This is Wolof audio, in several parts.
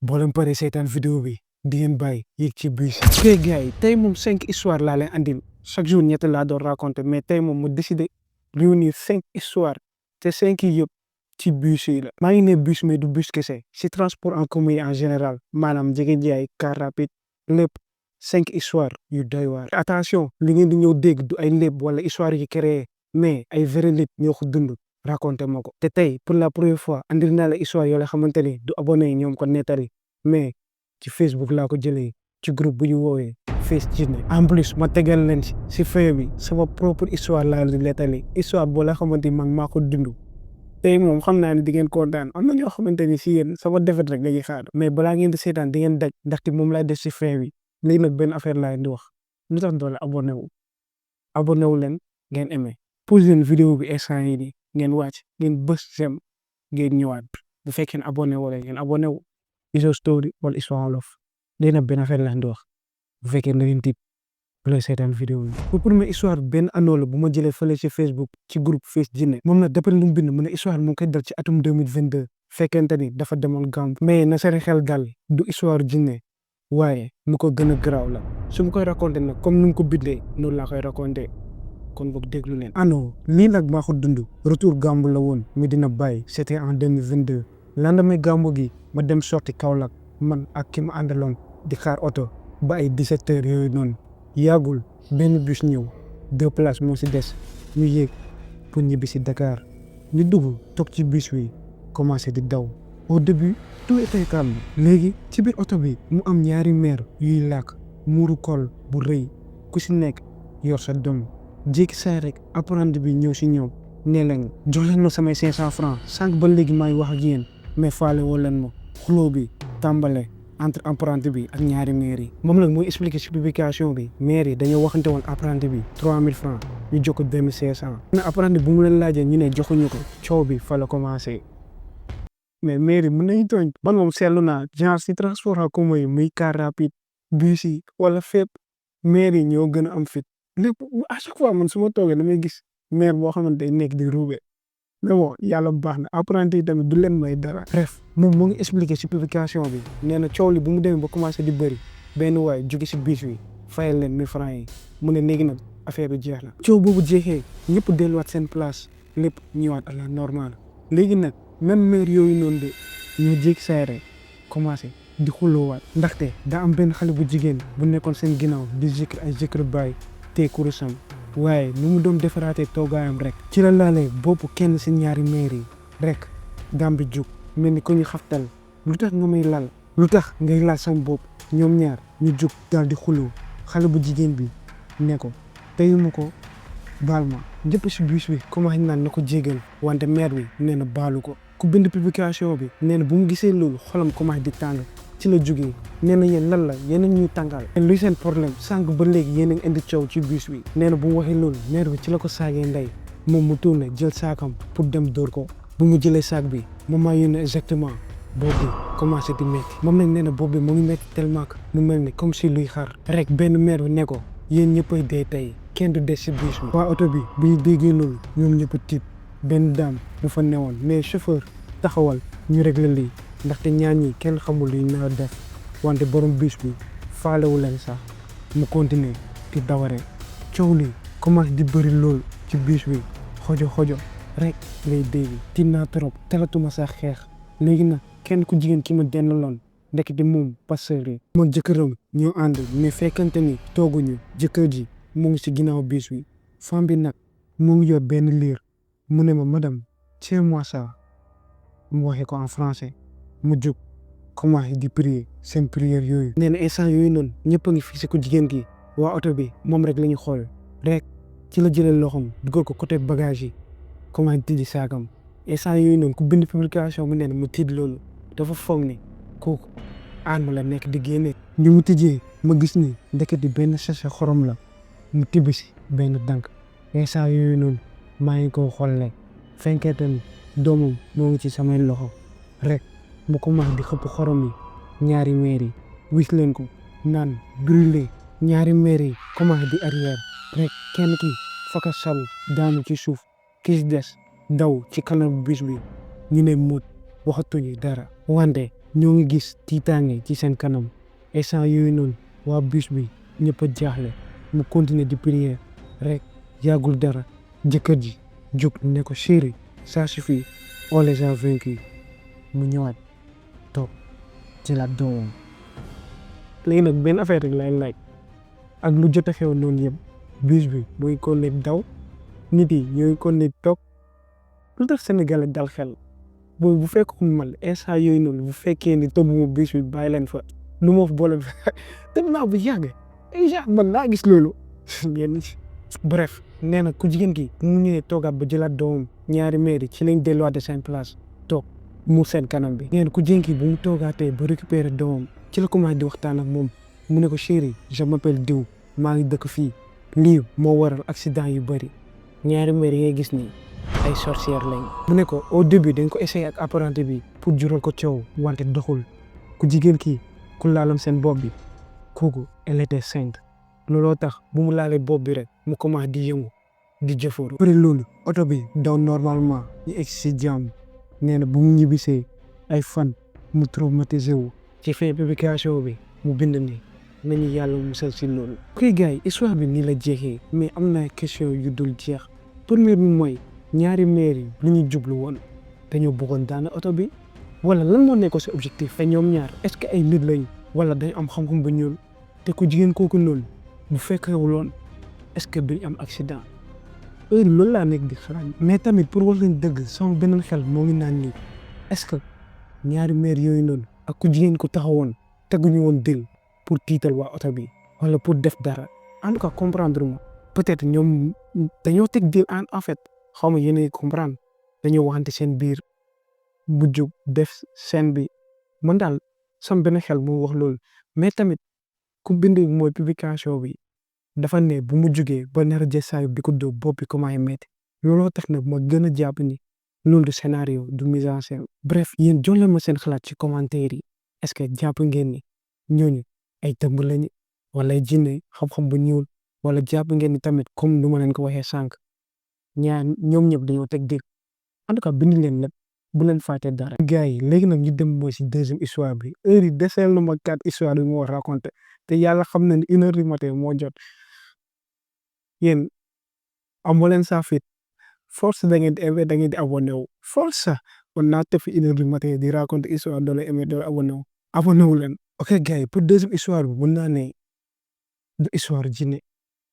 boo leen paree seetaan vidéo bi di ngeen bàyyi yéeg ci bus yi. ok gars yi tey moom 5 histoires laa leen andil chaque jour ñett laa doon raconter mais tey moom mu décidé réunir 5 histoires te 5 yi yëpp ci bus yi la. maa ngi ne bus mais du bus kese si transport en commun yi en général maanaam jege jaay car rapide lépp 5 histoires yu doy waar. attention li ngeen di ñëw dégg du ay lépp wala histoire yi créé mais ay vrai nit ñoo ko dund raconté ma ko. te tey pour la première fois andil naa la histoire yoo la xamante ni du abonné ñoom ko nettali mais ci Facebook laa ko jëlee ci groupe bu ñu woowee Face Jinne. en plus ma tegal leen si fin bi sama propre histoire laa leen nettali histoire boo la xamante ni man maa ko dund. tey moom xam naa ne di ngeen kontaan am na ñoo xamante ni si yéen sama defet rek dañuy xaar mais balaa ngeen di seetaan di ngeen daj ndaxte moom laay def si fin bi léegi nag benn affaire laa leen di wax lu tax doole abonné wu leen ngeen aimé pause leen vidéo bi instant yi nii ngeen wàcc ngeen bës sem ngeen ñëwaat bu fekkee ne abonné wala ngeen abonné wu Izo Story wala Histoire Wolof léegi nag benn affaire laa leen di wax bu fekkee ne ngeen tiit bu lay seetaan vidéo bi. pour première histoire benn anneau la bu ma jëlee fële ci Facebook ci groupe Face Jinne moom nag d'après lu mu bind mu ne histoire mu ngi koy dal ci atum 2022 fekkente ni dafa demoon Gambie mais na seen xel dal du histoire jinne waaye nu ko gën a garaaw la su ma koy raconté nag comme nu mu ko bindee noonu laa koy raconté kon boog déglu leen. anneau lii nag maa ko dund retour Gambie la woon Medina Baye c'était en 2022 lendemain Gambie gi ma dem sorti Kaolack man ak ki ma àndaloon di xaar oto ba ay 17 heures yooyu noonu yàggul benn bus ñëw 2 places moo si des ñu yéeg pour ñibbi si Dakar ñu dugg toog ci bus wi commencé di daw au début tout était calme léegi ci biir oto bi mu am ñaari mère yuy làkk muuru kol bu rëy ku si nekk yor sa doom jékki saay rek apprenti bi ñëw si ñoom nee leen jox leen ma samay 500 francs sànq ba léegi maa ngi wax ak yéen mais faale woo leen ma xuloo bi tàmbale entre apprenti bi ak ñaari maire yi moom nag mooy expliqué ci publication bi maire yi dañoo waxante woon apprenti bi 3000 francs ñu jox ko 2500 na apprenti bu mu leen laajee ñu ne joxuñu ko coow bi fa la commencé mais maire yi mën nañu tooñ man moom seetlu naa genre si transport en commun yi muy car rapide bus yi wala fépp maire yi ñoo gën a am fit lépp à chaque fois man su ma toogee damay gis maire boo xamante day nekk di roube mais bon yàlla bu baax na apprenti yi tamit du leen may dara. bref moom moo ngi expliqué ci publication bi nee na coow li bu mu demee ba commencé di bëri benn waay jóge si bus bi fayal leen 1000 francs yi mu ne léegi nag affaire bi jeex na. coow boobu jeexee ñëpp delluwaat seen place lépp ñëwaat à la normale léegi nag même maire yooyu noonu de ñoo jékki saay rek commencé di xuloowaat ndaxte daa am benn xale bu jigéen bu nekkoon seen ginnaaw di zikr ay zikr baay te kurusam waaye nu mu doon defaraatee toogaayam rek ci la laalee bopp kenn si ñaari maire yi rek dam bi jug mel ni ko ñu xaftal lu tax nga may lal lu tax ngay laal sama bopp ñoom ñaar ñu jug daal di xuloo xale bu jigéen bi ne ko teyuma ko baal ma jëpp si bus bi commencé naan na ko jégal wante maire bi nee na baalu ko ku bind publication bi nee na bu mu gisee loolu xolam commencé di tàng ci la jógee nee na yéen lan la yéen a ñuy tàngal luy seen problème sànq ba léegi yéen a ngi indi coow ci bus bi nee na bu mu waxee loolu maire bi ci la ko saagee ndey moom mu tourné jël saakam pour dem dóor ko bu mu jëlee saak bi moom maa yónnee exactement boobu bi commencé di métti moom nag nee na boobu bi mu ngi métti tellement que mu mel ni comme si luy xar rek benn maire bi ne ko yéen ñëppay dee tey kenn du des si bus bi waa oto bi bu ñu déggee loolu ñoom ñëpp tiit benn daam bu fa newoon mais chauffeur taxawal ñu réglé lii ndaxte ñaan ñi kenn xamul luy nar a def wante borom bus bi faalewu leen sax mu continuer di daware coow li commencé di bëri loolu ci bus bi xojo rek ngay dégg tiit naa trop talatuma sax xeex léegi nag kenn ku jigéen ki ma dendaloon ndekete moom passeur yi ma jëkkëram ñoo ànd mais fekkante ni tooguñu jëkkër ji mu ngi si ginnaaw bus bi femme bi nag mu ngi yor benn liir mu ne ma madame tiens-moi ça mu waxee ko en français mu jóg commencé di prier seen prière yooyu nee na instant yooyu noonu ñëpp a ngi fii si ko jigéen gi waa oto bi moom rek la ñu xool rek ci la jëlee loxoom dugal ko côté bagage yi commencé tijji saakam instant yooyu noonu ku bind publication mu nee na mu tiit loolu dafa foog ni kooku aan la nekk di génne ñu mu tijjee ma gis ni ndekete benn sachet xorom la mu tibb si benn dànk instant yooyu noonu maa ngi ko xoolee fenkente ni doomam moo ngi ci samay loxo rek mu commencé di xëpp xorom yi ñaari maire yi wis leen ko naan brûlé ñaari maire yi commencé di arrière rek kenn ki faka salu daanu ci suuf ki des daw ci kanam bus bi ñu ne mut waxatuñu dara wante ñoo ngi gis tiitaange ci seen kanam instant yooyu noonu waa bus bi ñëpp a jaaxle mu continuer di prier rek yàggul dara jëkkër ji jóg ne ko chéri ça suffit on les a vaincus mu ñëwaat toog ci la doomam. léegi nag benn affaire rek lay laaj ak lu jot a xew noonu yëpp bus bi mooy ko ne daw nit yi ñooy ko ne toog lu tax Sénégalais dal xel boobu bu fekkoon man instant yooyu noonu bu fekkee ni toog mu bus bi bàyyi leen fa lu ma fa boole dem naa bu yàgg ay genre man naa gis loolu yenn bref nee na ku jigéen ki mu ñëwee toogaat ba jëlaat doomam ñaari maire ci lañ delluwaat seen place toog mu seen kanam bi nee na ku jigéen ki bu mu toogaatee ba récupérer doomam ci la commencé di waxtaan ak moom mu ne ko chéri je m'appelle diw maa ngi dëkk fii lii moo waral accident yu bëri ñaari maire yi ngay gis nii ay sorcières lañ. mu ne ko au début dañ ko essayé ak apprenti bi pour jural ko coow wante doxul ku jigéen ki ku laalam seen bopp bi kooku elle était sainte looloo tax bu mu laalee bopp bi rek mu commencé di yëngu di jëfooru. après loolu oto bi daw normalement ñu egg si jàmm nee na bu mu ñibbisee ay fan mu traumatisé wu. ci fin publication bi mu bind ni nañu yàlla musal si loolu. ok gars yi histoire bi nii la jeexee mais am na question yu dul jeex première bi mooy ñaari maire yi lu ñu jublu woon dañoo bëggoon daana oto bi wala lan moo nekkoon si objectif te ñoom ñaar est-ce que ay nit lañ wala dañ am xam-xam ba ñuul te ku jigéen kooku noonu bu fekkewuloon est-ce que duñ am accident loolu laa nekk di xalaat mais tamit pour wax leen dëgg sama beneen xel moo ngi naan nii est-ce que ñaari maire yooyu noonu ak ku jigéen ko taxawoon teguñu woon dil pour tiital waa oto bi wala pour def dara en tout cas comprendre ma peut-être ñoom dañoo teg dil en fait xaw ma yéenay comprendre dañoo waxante seen biir bu jóg def scène bi man daal sama benn xel moo wax loolu mais tamit ku bind mooy publication bi dafa ne bu mu jógee ba nar a jël saa bi ko dóob bopp bi commencé métti looloo tax nag ma gën a jàpp ni loolu du scénario du mise en scène. bref yéen jox leen ma seen xalaat ci commentaire yi est-ce que jàpp ngeen ni ñooñu ay tëmb lañu wala ay jinne xam-xam bu ñuul wala jàpp ngeen ni tamit comme nu ma leen ko waxee sànq ñaar ñoom ñëpp dañoo teg dégg en tout cas bind leen lépp bu leen fàtte dara. gars yi léegi nag ñu dem mooy si deuxième histoire bi heure yi deseel na ma 4 histoire bi moo raconté te yàlla xam na ne 1h du matin moo jot yéen amoo leen saa fit force da ngeen di aimer da ngeen di abonné wu force kon naa tëf 1h du matin di raconté histoire doo leen aimer doo abonné wu leen. ok gars yi pour deuxième histoire bi mun naa ne du histoire jinne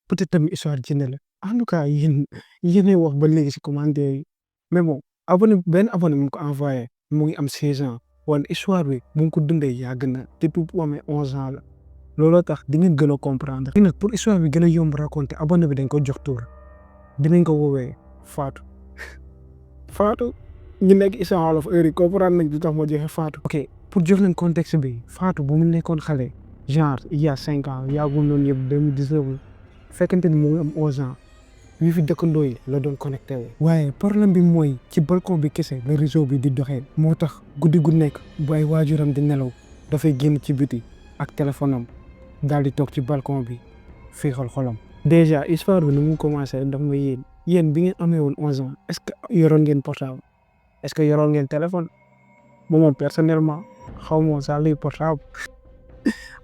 peut-être tamit histoire jinne la en tout cas yéenay wax ba léegi si commentaire yi mais bon benn abonné mu ko envoyé mu ngi am 16 ans wala histoire bi mu ngi ko dundee yàgg na depuis bu amee 11 ans la looloo tax di ngeen gën a comprendre. nag pour histoire bi gën a yomb raconté abonné bi dañ ko jox tur dinañ ko woowee Fatou Fatou ñu nekk histoire wolof heure yi comprendre nañ du tax moo joxe Fatou. ok pour jox leen contexte bi Fatou bu mu nekkoon xale genre il y a 5 ans yaagul noonu yëpp 2019 fekkente ni mu ngi am 11 ans. wi fi dëkkandoo yi la doon connecté wu. waaye problème bi mooy ci balcon bi kese la réseau bi di doxee. moo tax guddi gu nekk bu ay waajuram di nelaw dafay génn ci biti ak téléphone am daal di toog ci balcon bi féexal xolam. déjà histoire bi nu mu commencé daf ma yéen bi ngeen amee woon 11 ans est-ce que yoroon ngeen portable est-ce que yoroon ngeen téléphone moom personnellement xaw ma sax luy portable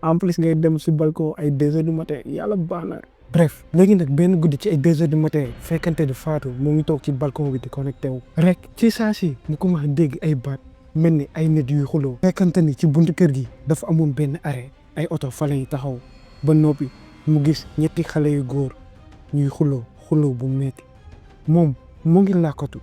en plus ngay dem si balcon ay 2h du matin yàlla baax na. bref léegi nag benn guddi ci ay 2h du matin fekkante di Fatou mu ngi toog ci balcon bi di connecté wu. rek ci saa si mu commencé dégg ay baat mel ni ay nit yuy xuloo. fekkante ni ci buntu kër gi dafa amoon benn arrêt ay oto fa lañ taxaw ba noppi mu gis ñetti xale yu góor ñuy xuloo bu metti moom mu ngi làkkatu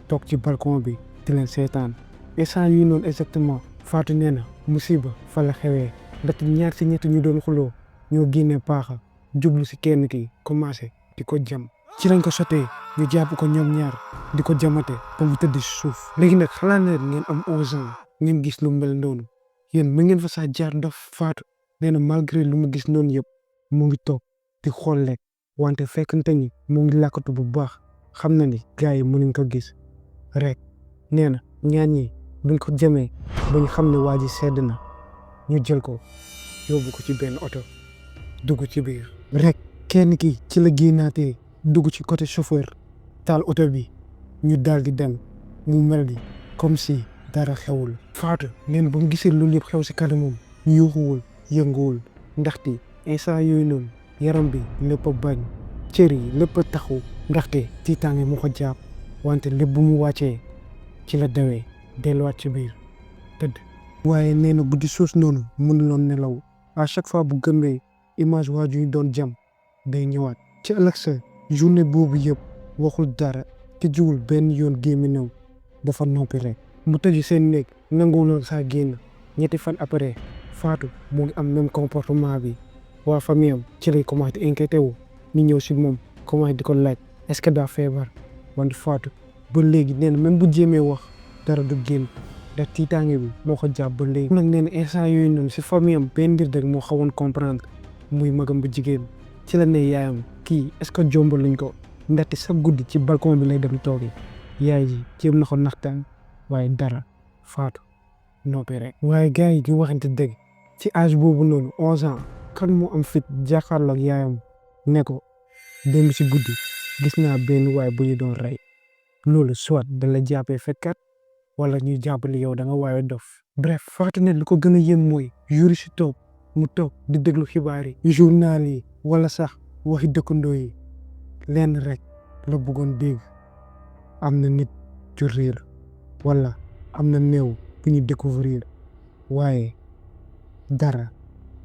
toog ci balcon bi di leen seetaan instant yi noonu exactement Fatou nee na musiba fa la xewee ndaxte ñaar si ñetti ñu doon xuloo ñoo génnee paaxa jublu si kenn ki commencé di ko jam ci lañ ko sotee ñu jàpp ko ñoom ñaar di ko jamate ba mu tëdd si suuf. léegi nag xalaat na ngeen am 11 ans ngeen gis lu mel noonu yéen mu ngeen fa sax jaar ndof. Fatou nee na malgré lu mu gis noonu yëpp mu ngi toog di xool lekk wante fekkante ni mu ngi làkkatu bu baax xam na ni gars yi mënuñ ko gis rek nee na ñaar ñi buñ ko jamee ba ñu xam ne waa ji sedd na ñu jël ko yóbbu ko ci benn oto dugg ci biir. rek kenn ki ci la génnaatee dugg ci côté chauffeur taal oto bi ñu daal di dem mu mel ni comme si dara xewul. Fatou nee na ba mu gisee loolu yëpp xew si kanamam yuuxuwul yënguwul ndaxte instant yooyu noonu yaram bi lépp a bañ cër yi lépp a taxu ndaxte tiitaange moo ko jàpp wante lépp bu mu wàccee ci la dawee delluwaat ci biir tëdd. waaye nee na guddi soos noonu mënuloon nelaw à chaque fois bu gëmmee image waaju ñu doon jam day ñëwaat. ci ëllëg sa journée boobu yëpp waxul dara te jiwul benn yoon gémmiñam dafa noppi rek. mu tëju seen néeg nanguwuloon saa génn. ñetti fan après Fatou mu ngi am même comportement bi. waa famille am ci lay commencé inquiété wu ñu ñëw si moom commencé di ko laaj est-ce que daa feebar wante Fatou ba léegi nee na même bu jéemee wax dara du génn ndax tiitaange bi moo ko jàpp ba léegi. nag nee na instant yooyu noonu si famille am benn mbir rek moo xawoon comprendre muy magam bu jigéen ci la ne yaayam kii est-ce que jombal lañ ko ndaxte sa guddi ci balcon bi lay dem toogee yaay ji jéem na ko naxtaan waaye dara Fatou noppi rek. waaye gars yi ñu waxante dëgg ci âge boobu noonu 11 ans kan moo am fit jàkkaarloog yaayam ne ko démb si guddi gis naa benn waay bu ñu doon rey loolu soit da la jàppee fekkat wala ñuy jàppale yow da nga waaye dof. bref Fatou ne lu ko gën a yéem mooy jour si toog mu toog di déglu xibaar yi journal yi wala sax waxi dëkkandoo yi lenn rek la bëggoon dégg am na nit ju réer wala am na néew bu ñu découvrir waaye dara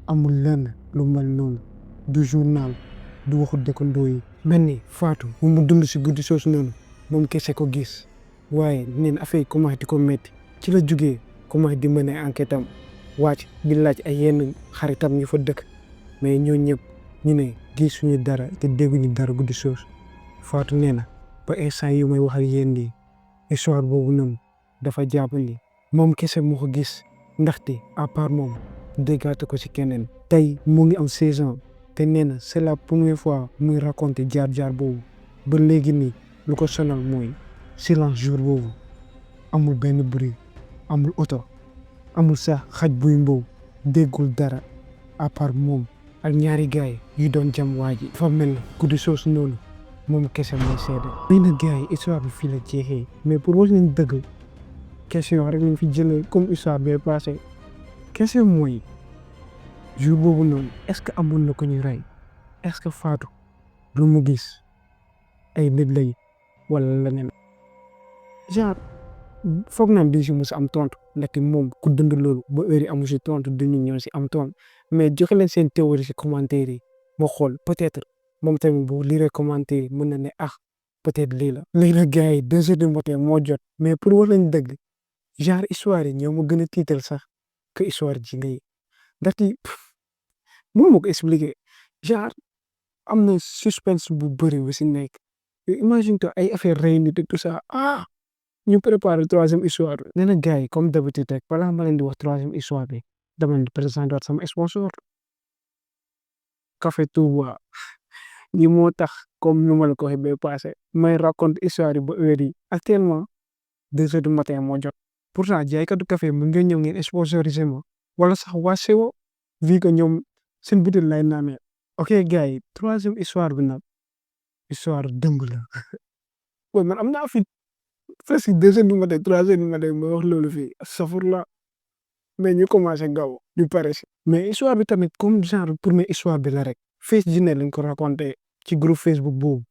amul lenn lu mel noonu du journal du waxu dëkkandoo yi. mel ni Fatou mu dund si guddi soosu noonu moom kese ko gis waaye neen affaire yi commencé di ko métti ci la jugee commencé di mën a enquête am wàcc di laaj ay yenn xaritam ñu fa dëkk mais ñoo ñëpp ñu ne gisuñu dara te dégguñu dara guddi soosu. Fatou nee na ba instant yi may wax ak yéen di histoire boobu noonu dafa jàpp ni moom kese moo ko gis ndaxte à part moom déggaate ko ci keneen. tey mu ngi am 16 ans te nee na c'est la première fois muy raconter jaar-jaar boobu ba léegi nii lu ko sonal mooy silence jour boobu amul benn bruit amul oto amul sax xaj buy mbow déggul dara à part moom ak ñaari gaay yu doon jam waa ji. dafa mel ni guddi soosu noonu moom kese mooy seede. xëy na gars yi histoire bi fii la jeexee mais pour wax leen dëgg question rek lañ fi jëlee comme histoire bee passé question mooy jour boobu noonu est-ce que amoon na ko ñu rey est-ce que Fatou lu mu gis ay nit lay wala leneen. genre foog naa di si mos am tontu ndaxte moom ku dund loolu ba heure yi amu si tontu duñu ñëw si am tontu mais joxe leen seen théorie si commentaire yi moo xool peut-être moom tamit bu lire commentaire yi mën na ne ah peut-être lii la. léegi nag gars yi 2 heures du matin moo jot mais pour wax lañ dëgg genre histoire yi ñoo ma gën a tiital sax que histoire ji ngay ndaxte mënu ma ko expliquer genre am na suspense bu bëri bu si nekk imagine toi ay affaire rey nit tout ça ñu préparé 3e histoire bi. nee na gars yi comme d'habitude rek balaa ma leen di wax 3e histoire bi dama leen di présenter waat sama sponsor Café Touba ñi moo tax comme nu ma la ko waxee ba passé may raconte histoire yi ba heure yi actuellement 2 heures du matin moo jot. pourtant jaaykatu café mën nga ñëw ngeen sponsorisé ma wala sax waa Sewo vu que ñoom seen butéel lay naanee. ok gars yi 3e histoire bi nag histoire dëmb la booy man am naa fi presque 2 heures du matin 3 heures du matin ma wax loolu fii safur la mais ñu commencé gaaw ñu pare si. mais histoire bi tamit comme genre pour mes histoire bi la rek Face Djine lañ ko raconté ci groupe Facebook boobu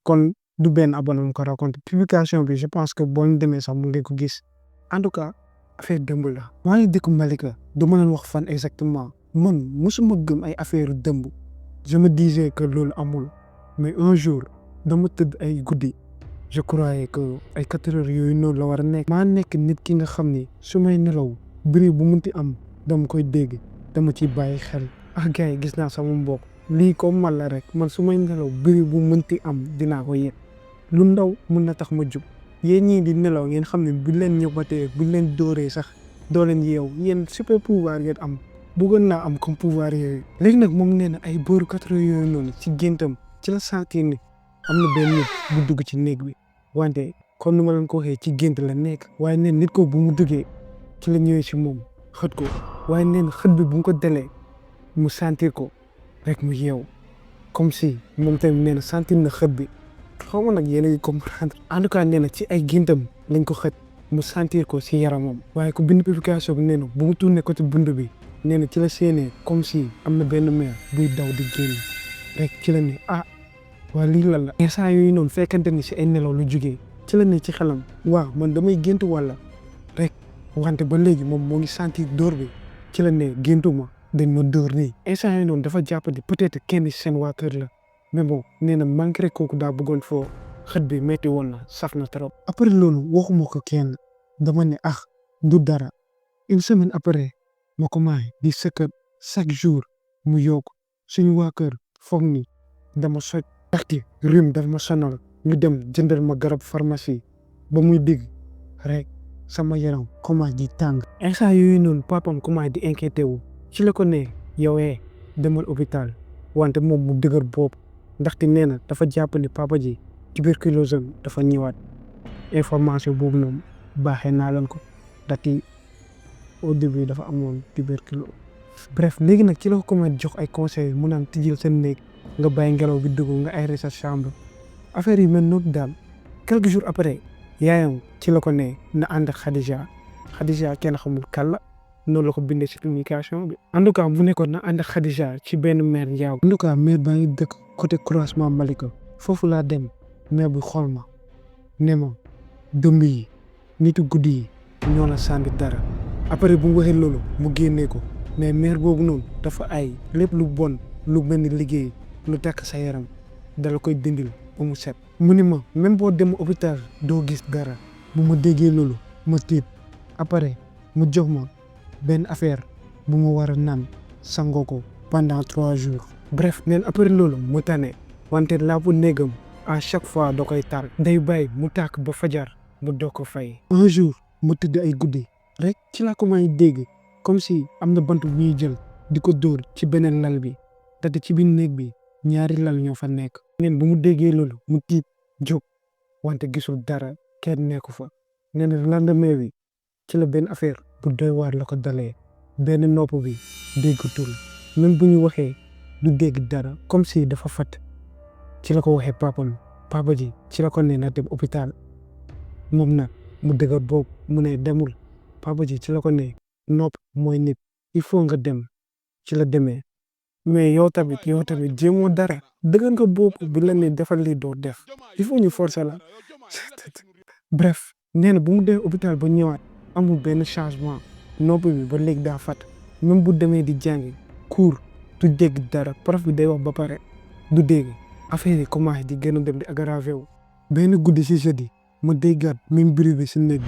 kon du benn abonné mu ko raconté publication bi je pense que boo ñu demee sax mu ngi ko gis en tout cas affaire dëmb la. maa ngi dëkk Malika du ma leen wax fan exactement man mosuma gëm ay affaire dëmb je me disais que loolu amul mais un jour dama tëdd ay guddi je croyais que ay 4 heures yooyu noonu la war a nekk. maa nekk nit ki nga xam ni su may nelaw bruit bu munti am dama koy dégg dama ciy bàyyi xel. gars yi gis naa sama mbokk lii comme man la rek man su may nelaw bruit bu munti am dinaa ko yëg lu ndaw mun na tax ma jub. yéen ñii di nelaw ngeen xam ne bu leen ñëpatee bu leen dóoree sax doo leen yeew yéen super pouvoir ngeen am bëggoon naa am comme pouvoir yooyu. léegi nag moom nee na ay booru 4 heures yooyu noonu ci géntam ci la sentir ni am na benn nit bu dugg ci néeg bi wante comme ni ma leen ko waxee ci gént la nekk. waaye neen nit ko bu mu duggee ci la ñëwee si moom xët ko waaye neen xët bi bu mu ko delee mu sentir ko rek mu yeew comme si moom tamit nee na sentir na xët bi xaw ma nag yéen a ngi comprendre. en tout cas nee na ci ay géntam lañ ko xët mu sentir ko si yaramam. waaye ku bind publication bi nee na bu mu tourné côté bunt bi nee na ci la séenee comme si am na benn mère buy daw di génn rek ci la ne waa lii lan la. instant yooyu noonu fekkante ni si ay nelaw lu jugee ci la ne ci xelam waaw man damay gént wala rek wante ba léegi moom moo ngi sentir dóor bi ci la ne géntuma dañ ma dóor nii. instant yooyu noonu dafa jàpp ni peut-être kenn si seen waa kër la mais bon nee na manqué rek kooku daa bëggoon foo xët bi metti woon na saf na trop. après loolu waxuma ko kenn dama ne du dara une semaine après ma commencé di sëkkat chaque jour mu yokk suñu waa kër foog ni dama soj ndaxte rhume daf ma sonal ñu dem jëndal ma garab pharmacie ba muy digg rek sama yaram commencé di tàng. instant yooyu noonu papam commencé di inquiété wu ci la ko ne yow demal hôpital wante moom mu dëgër bopp ndaxte nee na dafa jàpp ni papa ji tuberculose am dafa ñëwaat. information boobu noonu baaxee naa leen ko ndaxte au début dafa amoon tuberculose. bref léegi nag ci la ko commencé jox ay conseils mu naan tijjil seen néeg nga bàyyi ngelaw bi dugg nga aéré sa chambre affaire yi mel noonu daal. quelques jours après yaayam ci la ko ne na ànd ak Khadija kenn xamul kan la noonu la ko bindee ci communication bi. en tout cas bu nekkoon na ànd ak Khadija ci benn mère njaaw. en tout cas mère baa ngi dëkk côté croisement Malika foofu laa dem mère bi xool ma ne ma dëmb yi nitu guddi yi ñoo la sànni dara. après bu mu waxee loolu mu génnee ko mais mère boobu noonu dafa ay lépp lu bon lu mel ni liggéey lu takk sa yaram dala koy dindil ba mu set. mu ni ma même boo dem hôpital doo gis dara. bu ma déggee loolu ma tiit après mu jox ma benn affaire bu ma war a naan sangoo ko pendant 3 jours. bref neen après loolu mu tane wante laapu néegam à chaque fois da koy taal. day bàyyi mu tàkk ba fajar mu doog ko fay. un jour mu tëdd ay guddi rek ci la commencé dégg comme si am na bant bu ñuy jël di ko dóor ci beneen lal bi te ci biir néeg bi ñaari lal ñoo fa nekk. neen bu mu déggee loolu mu tiit jóg wante gisul dara kenn nekku fa. nee na lendemain bi ci la benn affaire bu doy waar la ko dalee benn nopp bi déggatul même bu ñu waxee du dégg dara comme si dafa fat. ci la ko waxee papa ji ci la ko ne na dem hôpital moom nag mu dëgër boobu mu ne demul. papa ji ci la ko ne nopp mooy nit il faut nga dem ci la demee. mais yow tamit jéemoo dara dëgër nga boobu bi la ne defal lii doo def il faut ñu forcer la. bref nee na bu mu demee hôpital ba ñëwaat amul benn changement nopp bi ba léegi daa fat même bu demee di jàngi cours du dégg dara prof bi day wax ba pare du dégg. affaire yi commencé di gën a dem di aggravé wu. benn guddi si jeudi ma déggaat même bruit bi si néeg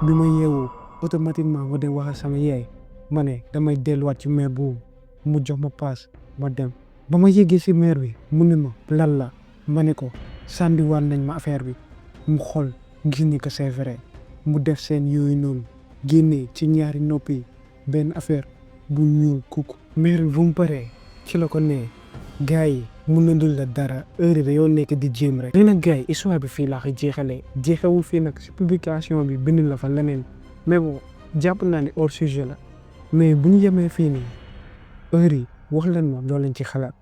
bi ma yeewoo automatiquement ma dem wax sama yaay ma ne damay delluwaat ci mère boobu mu jox ma paas ma dem. ba ma yeggee si mère bi mu ne ma lan la ma ne ko sànniwaat nañ ma affaire bi mu xool gis ni que c'est vrai mu def seen yooyu noonu génnee ci ñaari nopp yi benn affaire bu ñuul kukk. mère bi bu mu paree ci la ko nee gars yi mun na dul la dara heure yi yoo nekk di jéem rek. léegi nag gars yi histoire bi fii laa ko jeexewul fii nag si publication bi bind la fa leneen mais bon jàpp naa ne hors sujet la mais bu ñu yemee fii nii heure yi wax leen ma loo leen ci xalaat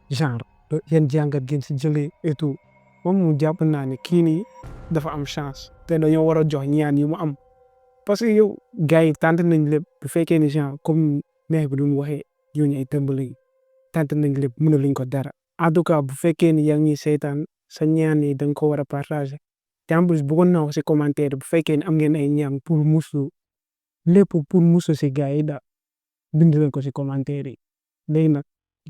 genre yan jàngat ngeen si jëlee et tout moom mu jàpp naa ne kii nii dafa am chance te dañoo war a jox ñaan yi mu am parce que yow gars yi tànt nañ lépp bu fekkee ni genre comme mère bi du mu waxee ñooñu ay tëmbali tànt nañ lépp mënaluñ ko dara. en tout cas bu fekkee ni yaa ngi ñuy seetaan sa ñaan yi da nga ko war a partager te en plus bëggoon naa ko si commentaire bu fekkee ni am ngeen ay ñaan pour musu lépp pour musu si gars yi da bind leen ko si commentaire yi. léegi nag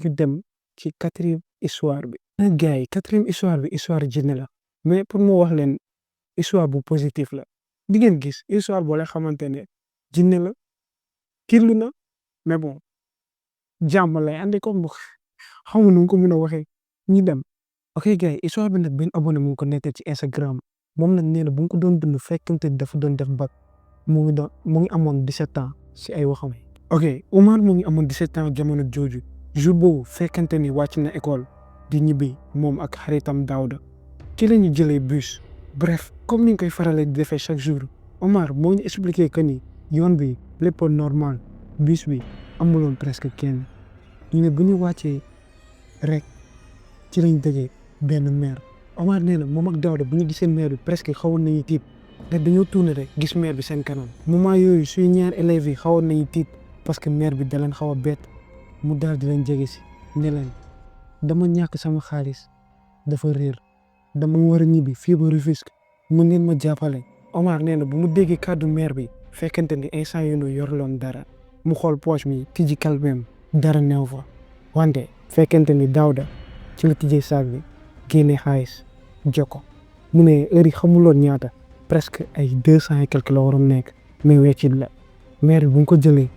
ñu dem ci 4e histoire bi. gars yi 4e histoire bi histoire jinne la mais pour mu wax leen histoire bu positif la di ngeen gis histoire boo leen xamante ne jinne la kirlu na mais bon jàmm lay andi comme xamu nu ko mën a waxee ñu dem. ok gars yi histoire bi nag benn abonné mu ngi ko nettee ci Instagram moom nag nee na bu nga ko doon dund fekkante dafa doon def bac mu ngi amoon 17 ans si ay waxam. ok Omar mu ngi amoon 17 ans jamono jooju jour boobu fekkante ni wàcc na école di ñibbi moom ak xaritam Daouda ci la ñu jëlee bus. bref comme ni ñu koy faralee di defee chaque jour Omar moo ñu expliqué que ni yoon bi lépp normal bus bi amuloon presque kenn ñu ne bu ñu wàccee rek ci lañ dajee benn maire. Omar nee na moom ak Daouda bu ñu gisee maire bi presque xawoon nañu tiit nga dañoo tourné rek gis mère bi seen kanam moment yooyu suy ñaar élèves yi xawoon nañu tiit parce que mère bi da leen xaw a bett mu daal di leen jege si ne leen dama ñàkk sama xaalis dafa réer dama war a ñibbi fii ba Rufisque mën ngeen ma jàppale. Omar nee na bu mu déggee kàddu mère bi fekkente ni instant yii ñu yorloon dara mu xool poche mi tijji kalpeem dara neew fa wante fekkente ni Daouda ci la tijjee saag bi génne xaalis jox ko mu ne heure yi xamuloon ñaata presque ay 200 et quelque la waroon nekk mais weccit la mère bi bu nga ko jëlee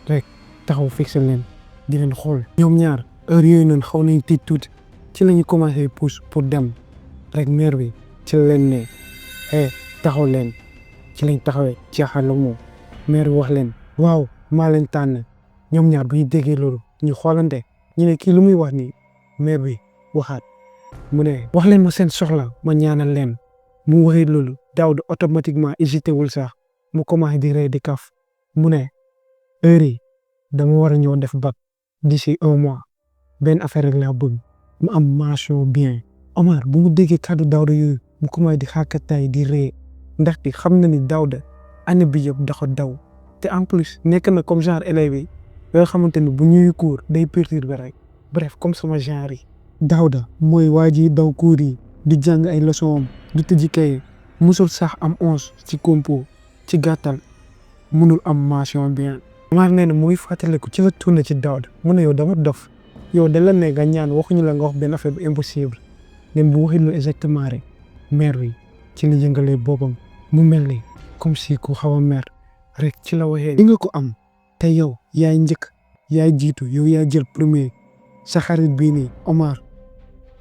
rek taxaw fixé leen di leen xool ñoom ñaar heure yooyu noonu xaw nañ tiit tuuti ci la ñu commencé pousse pour dem rek mère bi ci la leen ne taxaw leen ci lañ taxawee jaaxal la moom mère bi wax leen waaw maa leen tànn ñoom ñaar bu ñu déggee loolu ñu xoolante ñu ne kii lu muy wax nii mère bi waxaat mu ne wax leen ma seen soxla ma ñaanal leen mu waxee loolu Daouda automatiquement hésité wul sax mu commencé di rey di kaf mu ne heure yi dama war a ñëw def bac d'ici 1 mois benn affaire rek laa bëgg mu am mention bien. Omar bu mu déggee kàddu Daouda yooyu mu commencé di xàkkataay di ree ndaxte xam na ni Daouda année bi yëpp dafa daw te en plus nekk na comme genre élèves yi yoo xamante ni bu ñuy cours day perturber rek bref comme sama genre yi. Daouda mooy waa ji daw cours yi di jàng ay leçon am du tëji kay musul sax am 11 ci compo ci gàttal mënul am mention bien. Omar nee na muy fàttaliku ci la tourné ci Daouda mu ne yow dama dof yow da la ne nga ñaan waxuñu la nga wax benn affaire bu impossible ngeen bu waxee loolu exactement rek mère bi ci la yëngalee boppam mu mel ni comme si ku xaw a mer rek ci la waxee di nga ko am te yow yaay njëkk yaay jiitu yow yaay jël premier sa xarit bii nii Omar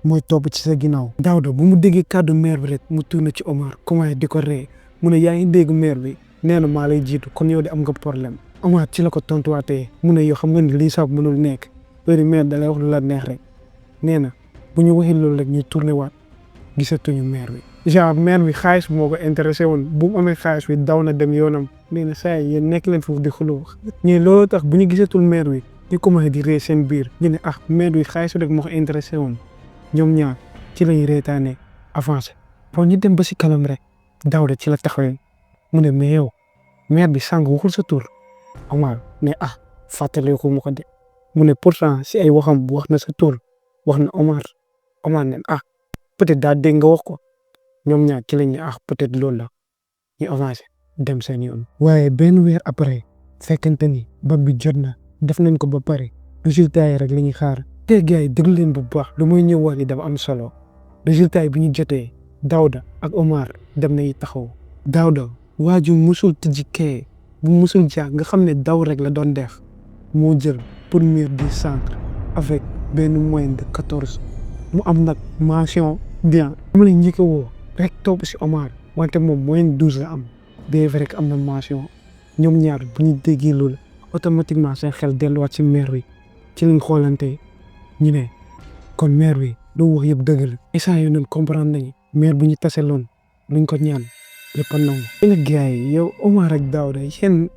mooy topp ci sa ginnaaw. Daouda bu mu déggee kàddu mère bi rek mu tourné ci Omar commencé di ko ree mu ne yaa ngi dégg mère bi nee na maa lay jiitu kon yow de am nga problème. Omar ci la ko tontuwaatee mu ne yow xam nga ni lii sax mënul nekk heure mère da lay wax lu la neex rek nee na bu ñu waxee loolu rek ñu tourné waat gisatuñu mère bi. genre mère bi xaalis moo ko intéressé woon bu mu amee xaalis bi daw na dem yoonam nee na saa yi yéen nekk leen foofu di xuloo ñii looloo tax bu ñu gisatul mère bi ñu commencé di ree seen biir ñu ne ah mère bi xaalis rek moo ko intéressé woon ñoom ñaar ci lañu reetaane avancé. bon ñu dem ba si kanam rek Daouda ci la taxawee mu ne mais yow mère bi sànq waxul sa tur. Omar ne fàttaliku mu ko de mu ne pourtant si ay waxam wax na sa tur wax na Omar ne peut-être daa dégg nga wax ko ñoom ñaar ci lañ ne peut-être loolu la ñu avancé dem seen yoon. waaye benn weer après fekkente ni bac bi jot na def nañ ko ba pare résultat yi rek la ñuy xaar te gars yi déglu leen bu baax lu muy ñëw wax ni dafa am solo résultat yi bi ñu jotee Daouda ak Omar dem nañu taxaw. Daouda waaju musul tijji kee bu musul jàng nga xam ne daw rek la doon def moo jël premier du centre avec benn moyenne de 14 mu am nag mention bien. mu la njëkk a woo rek topp si Omar wante moom moyenne 12 la am bien vrai que am na mention ñoom ñaar bu ñu déggee loolu automatiquement seen xel delluwaat si mère bi ci lañ xoolante ñu ne kon mère bi lu wax yëpp dëgg la instant yii noonu comprendre nañu mère bu ñu tase loon luñ ko ñaan lépp a nangu. léegi gars yi yow Omar ak Daouda yéen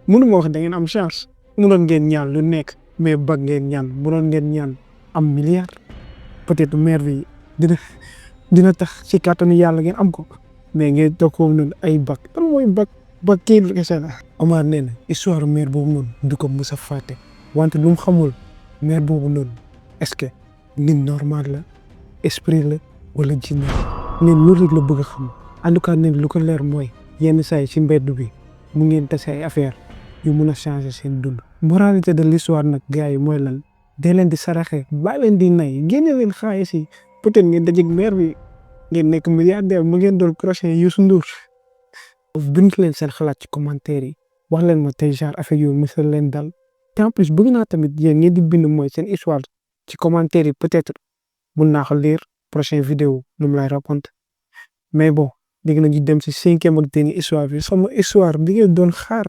mënuma wax da ngeen am chance mënoon ngeen ñaan lu nekk mais bag ngeen ñaan mënoon ngeen ñaan am milliard peut-être mère bi dina tax ci kàttanu yàlla ngeen am ko mais ngeen toog foofu noonu ay bag lan mooy bag kii lu kese la. Omar nee na histoire mère boobu noonu du ko mës a fàtte wante lu mu xamul mère boobu noonu est-ce que nit normal la esprit la wala jinne la neen loolu rek la bëgg a xam. en tout cas neen lu ko leer mooy yenn saa yi ci mbedd bi mu ngeen tase ay affaire yu mun a changer seen dund. moralité de l'histoire nag gars yi mooy lan dee leen di saraxe bàyyi leen di nay génne leen xaalis yi peut-être ngeen dajeeg mère bi ngeen nekk milliardaire mu ngeen doon prochain Youssou Ndour. bind leen seen xalaat ci commentaire yi wax leen ma tey genre affaire yu mësal leen dal te en plus bëgg naa tamit yéen ngeen di bind mooy seen histoire ci commentaire yi peut-être mun naa ko lire prochaine vidéo lu mu lay raconter mais bon léegi nag ñu dem si 5e ak dernière histoire bi sama histoire bi ngeen doon xaar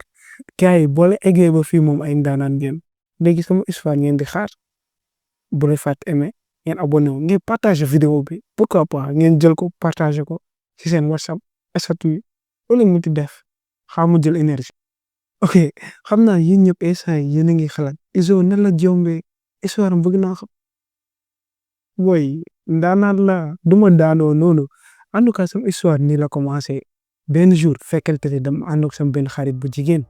gars yi boole eggee ba fii moom ay ndaanaan ngeen léegi sama histoire ngeen di xaar bu leen fàtte aimer ngeen abonné wu ngeen partager vidéo bi pourquoi pas ngeen jël ko partager ko si seen WhatsApp statut yi loolu la ñu ti def xaaral ma jël énergie. ok xam naa yéen ñëpp instant yi yéen a ngi xalaat Izo nan la jombee histoire am bëgg naa xam booy ndaanaan la du ma daanoo noonu en tout cas sama histoire nii la commencé benn jour fekkente ne dama ànd ak sama benn xarit bu jigéen.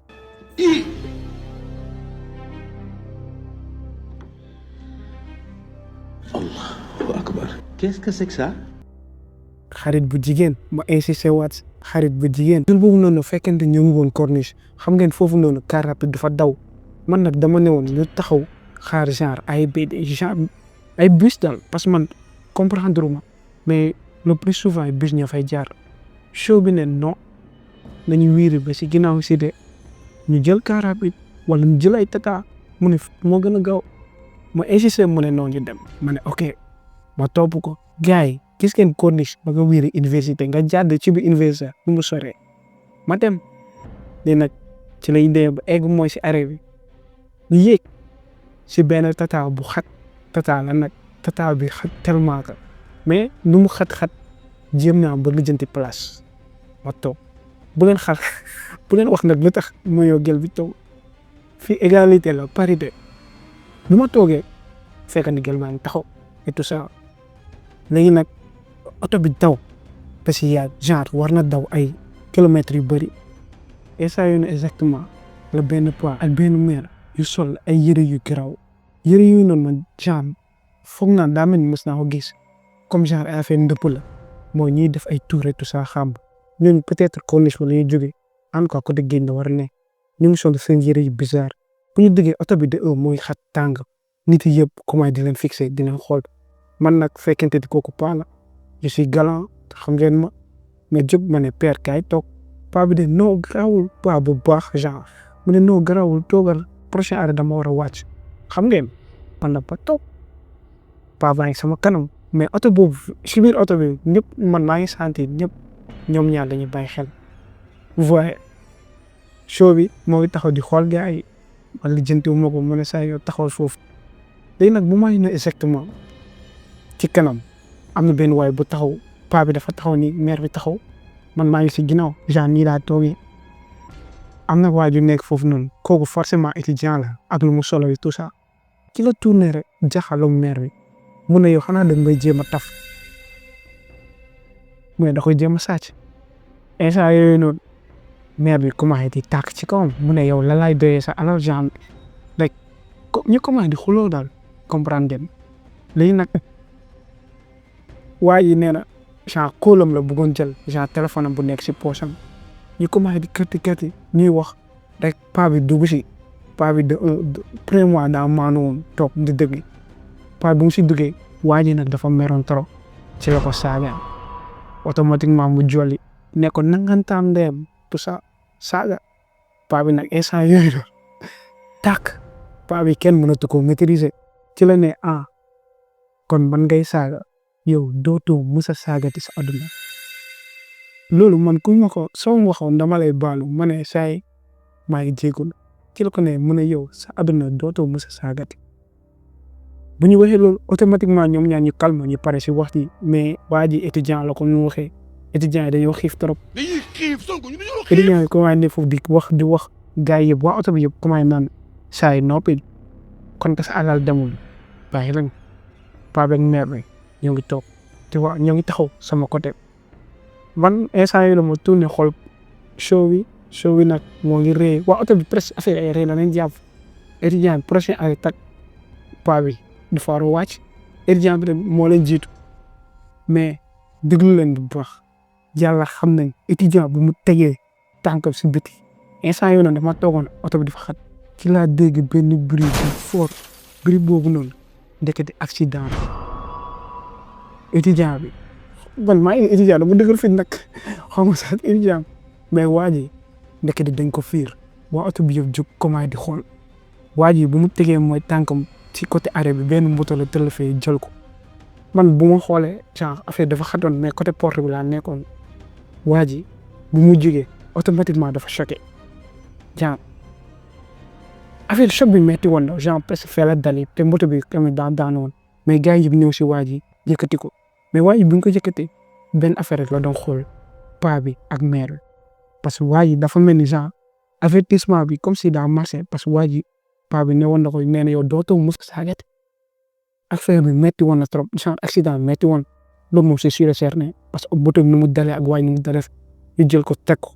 Allahu akbar. Qu'est-ce que c'est que ça? xarit bu jigéen ma insisté waat xarit bu jigéen. jour boobu noonu fekkente ñu ngi woon corniche xam ngeen foofu noonu car rapide dafa daw man nag dama ne woon ñu taxaw xaar genre ay bus daal parce que man comprendre ma mais le plus souvent ay bus ñoo fay jaar show bi ne non nañu wiiri ba si ginnaaw si de ñu jël car rapide wala ñu jël ay tata mu ne moo gën a gaaw ma insisté mu ne noonu ñu dem ma ne ok ma topp ko gars yi gis ngeen corniche ba nga wiiri université nga jàdd ci bi université bu mu soree ma dem léegi nag ci lay dee ba egg mooy si arrêt bi ñu yéeg si benn tata bu xat tata la nag tata bi xat tellement que mais nu mu xat-xat jéem naa ba lijjanti place ma toog bu leen wax nag lu tax ma yow gel bi toog fii égalité la parité bu ma toogee fekk ni gel baa ngi taxaw et tout ça léegi nag oto bi daw parce que yaa genre war na daw ay kilomètres yu bëri et ça yoon exactement la benn poids ak benn mère yu sol ay yëre yu garaaw yëre yu noonu man genre foog naa daa mel ni mës naa ko gis comme genre ay affaire ndëpp la mooy ñuy def ay tour et tout ça xam ñun peut-être corniche wala ñuy jógee en tout cas côté géej la war a ne ñu ngi sol seen yëre yu bizarre bu ñu duggee oto bi de mooy xat tàng nit yi yëpp comment di leen fixé di leen xool man nag fekkente di kooku paa la je suis galant xam ngeen ma mais jóg ma ne père kaay toog paa bi de non garawul paa bu baax genre mu ne non garawul toogal prochain arrêt dama war a wàcc xam ngeen man la ba toog paa baa ngi sama kanam mais oto boobu si biir oto bi ñëpp man maa ngi sentir ñëpp ñoom ñaar dañuy bàyyi xel vous voyez show bi moo ngi taxaw di xool gars yi man li jëntiwu ma ko mu ne saa yow taxawal foofu léegi nag bu ma ne exactement ci kanam am na benn waay bu taxaw paa bi dafa taxaw ni mère bi taxaw man maa ngi si ginnaaw genre nii laa toogee am na waay ju nekk foofu noonu kooku forcément étudiant la ak lu mu solo yi tout ça ci la tourné rek jaxaloog mère bi mu ne yow xanaa da ngay jéem a taf mais da koy jéem a sàcc instant yooyu noonu mère bi commencé di tàkk ci kawam mu ne yow la laay doyee sa alal genre rek ñu commencé di xuloo daal comprendre ngeen léegi nag waa yi nee na genre kóolam la bëggoon jël genre téléphone am bu nekk si poche am ñu commencé di kërti ñuy wax rek paa bi dugg si paa bi de premier mois daa maanu woon toog di dëgg paa bi mu si duggee waa ji nag dafa meroon trop ci la ko saaga automatiquement mu jolli ne ko nangantaam ndeyam tout ça saaga paa bi nag instant yooyu la tàkk paa bi kenn mënatu ko maîtriser ci la ne kon man ngay saaga yow dootoo musa saagati sa àdduna loolu man ku ma ko soo waxoon dama lay baalu ma ne saay maa ngi jégalu ci la ko ne mu ne yow sa àdduna dootoo musa saagati bu ñu waxee loolu automatiquement ñoom ñaar ñu calme ñu pare si wax ji mais waa ji étudiant la ko ñu waxee étudiants yi dañoo xiif trop étudiants yi commencé ne foofu di wax gars yi yëpp waa oto bi yëpp commencé naan saa yi noppi kon ka sa alal demul bàyyi lañ paa beeg mère bi ñoo ngi toog te waa ñoo ngi taxaw sama côté man instant yi la ma tourné xool show bi nag moo ngi rëy waa oto bi presque affaire ay rëy la nañ jàpp étudiant bi prochain ay tag paa bi dafa war a wàcc étudiant bi moo leen jiitu mais déglu leen bu baax yàlla xam nañ étudiant bu mu tegee tànkam si biti instant yooyu noonu dama toogoon oto bi dafa xat ci laa dégg benn bruit bu fort bruit boobu noonu ndekete accident étudiant bi man maa ngi étudiant dama dëgër fi nag xaw ma sax étudiant mais waa ji ndekete dañ ko fiir waa oto bi yëpp jóg commencé di xool waa ji bu mu tegee mooy tànkam ci côté arrêt bi benn moto la tëll fee jël ko man bu ma xoolee genre affaire dafa xatoon mais côté porte bi laa nekkoon waa ji bu mu jógee automatiquement dafa choqué genre affaire choc bi metti woon na genre presque fee la dali te moto bi tamit daan woon mais gars yi yëpp ñëw si waa ji yëkkati ko mais waa ji bu ñu ko yëkkatee benn affaire rek la doon xool paa bi ak mère bi parce que waa ji dafa mel ni genre avertissement bi comme si daa marché parce que waa ji paa bi ne woon na ko nee na yow dootoo mos a saagati affaire bi metti woon na trop genre accident bi metti woon loolu moom c'est sûr et certain parce que moto bi nu mu dalee ak waay nu mu dalee ñu jël ko teg ko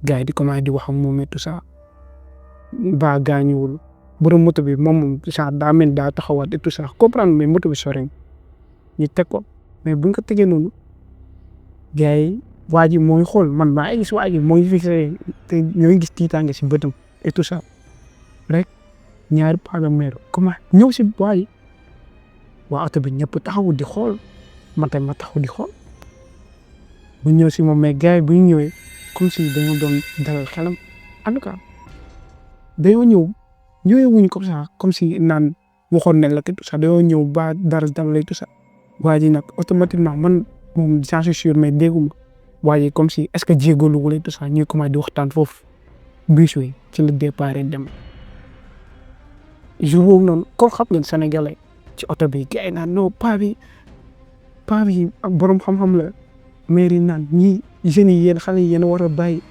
gars yi di commencé di wax ak moom et tout ça ba gaañuwul borom moto bi moom genre daa mel daa taxawaat et tout ça comprendre mais moto bi sori ñu teg ko mais buñ ko tegee noonu gars yi waa ji mooy xool man maa ngi gis waa ji mooy fixé te ñoo ngi gis tiitaange si bëtam et tout ça rek ñaari paaga meer comment ñëw si waa ji waa oto bi ñëpp taxawu di xool man tamit ma taxaw di xool bu ñëw si moom mais gars yi bu ñu ñëwee comme si dañoo doon dalal xelam en tout cas dañoo ñëwee wuñ comme ça comme si naan waxoon nañ la tout ça dañoo ñëw ba dara dalal tout ça waa ji nag automatiquement man moom j'en suis sûr mais dégguma waa ji comme si est-ce que jégalu wala tout ça ñuy commencé di waxtaan foofu bus yi ci la départ dem jour boobu noonu comme xam ngeen sénégalais ci oto bi gars yi naan non paa bi ak borom xam-xam la maire yi naan ñii jeunes yi yéen xale yi yéen a war a bàyyi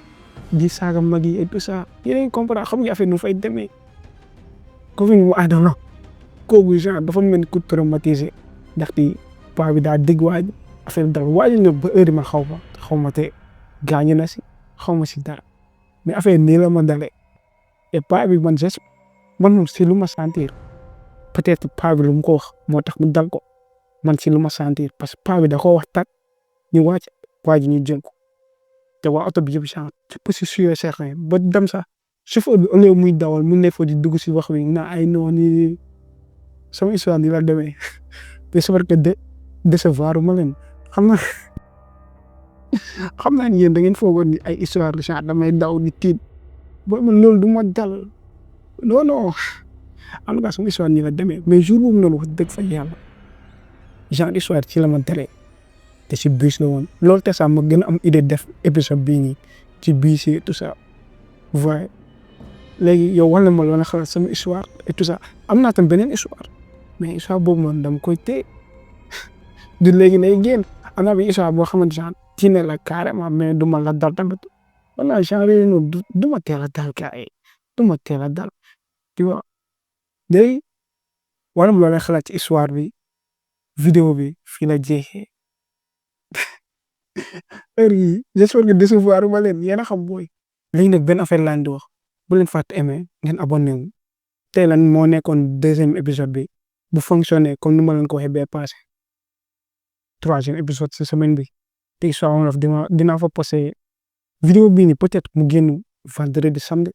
di saaga mag yi et tout ça yéen a ngi comprendre xam nga affaire nu fay demee Covid mu àdduna kooku genre dafa mel ni ku traumatisé ndaxte paa bi daa dégg waaj affaire bi dara waaj na ba heure ma xaw ma te gaañu na si xaw ma si dara mais affaire nii la ma dalee et paa bi man moom si lu ma sentir peut-être paa bi lu mu ko wax moo tax mu dal ko man si lu ma sentir parce que paa bi da koo wax tat ñu wàcc waa ji ñu jël ko te waa oto bi yëpp genre c'est sûr et certain ba dem sax chauffeur bi au lieu muy dawal mu ne fa di dugg si wax bi na ay non nii sama histoire ni la demee te c'est vrai que décevoir ma leen xam naa ni yéen da ngeen foogoon ni ay histoire de genre damay daw di tiit booy man loolu du ma dal non en tout cas sama histoire ni la demee mais jour boobu noonu wax dëgg fa yàlla genre histoire ci la ma dalee te si bus la woon loolu te sax ma gën a am idée def épisode bii nii ci bus yi tout ça voyez léegi yow wala ma loolu xalaat sama histoire et tout ça am naa tam beneen histoire mais histoire boobu noonu dama koy téye du léegi nay génn am naa bi histoire boo xamante genre ci ne la carrément mais du ma la dal tamit wala genre yooyu noonu du ma teel a dal gars yi du ma teel a dal tu vois léegi wala ma loolu xalaat ci histoire bi vidéo bi fii la jeexee heure yii j'espère que décevoir ma leen yéen a xam booy. léegi nag benn affaire laa leen di wax bu leen fàtte aimer ngeen abonné wu tey lan moo nekkoon deuxième épisode bi bu fonctionné comme ni ma leen ko waxee bee passé troisième épisode ci semaine bi te Histoire Wolof dinaa fa posté vidéo bii nii peut-être mu génn vendredi samedi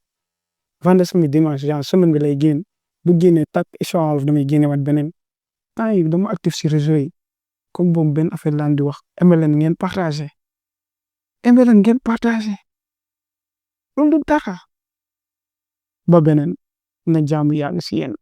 dimanche genre semaine bi lay génn bu génnee tak Histoire Wolof damay génne waat beneen temps yi dama actif ci réseau yi comme boobu benn affaire laa leen di wax aimer leen ngeen partagé loolu du dara ba beneen na jaamu yàlla si yéen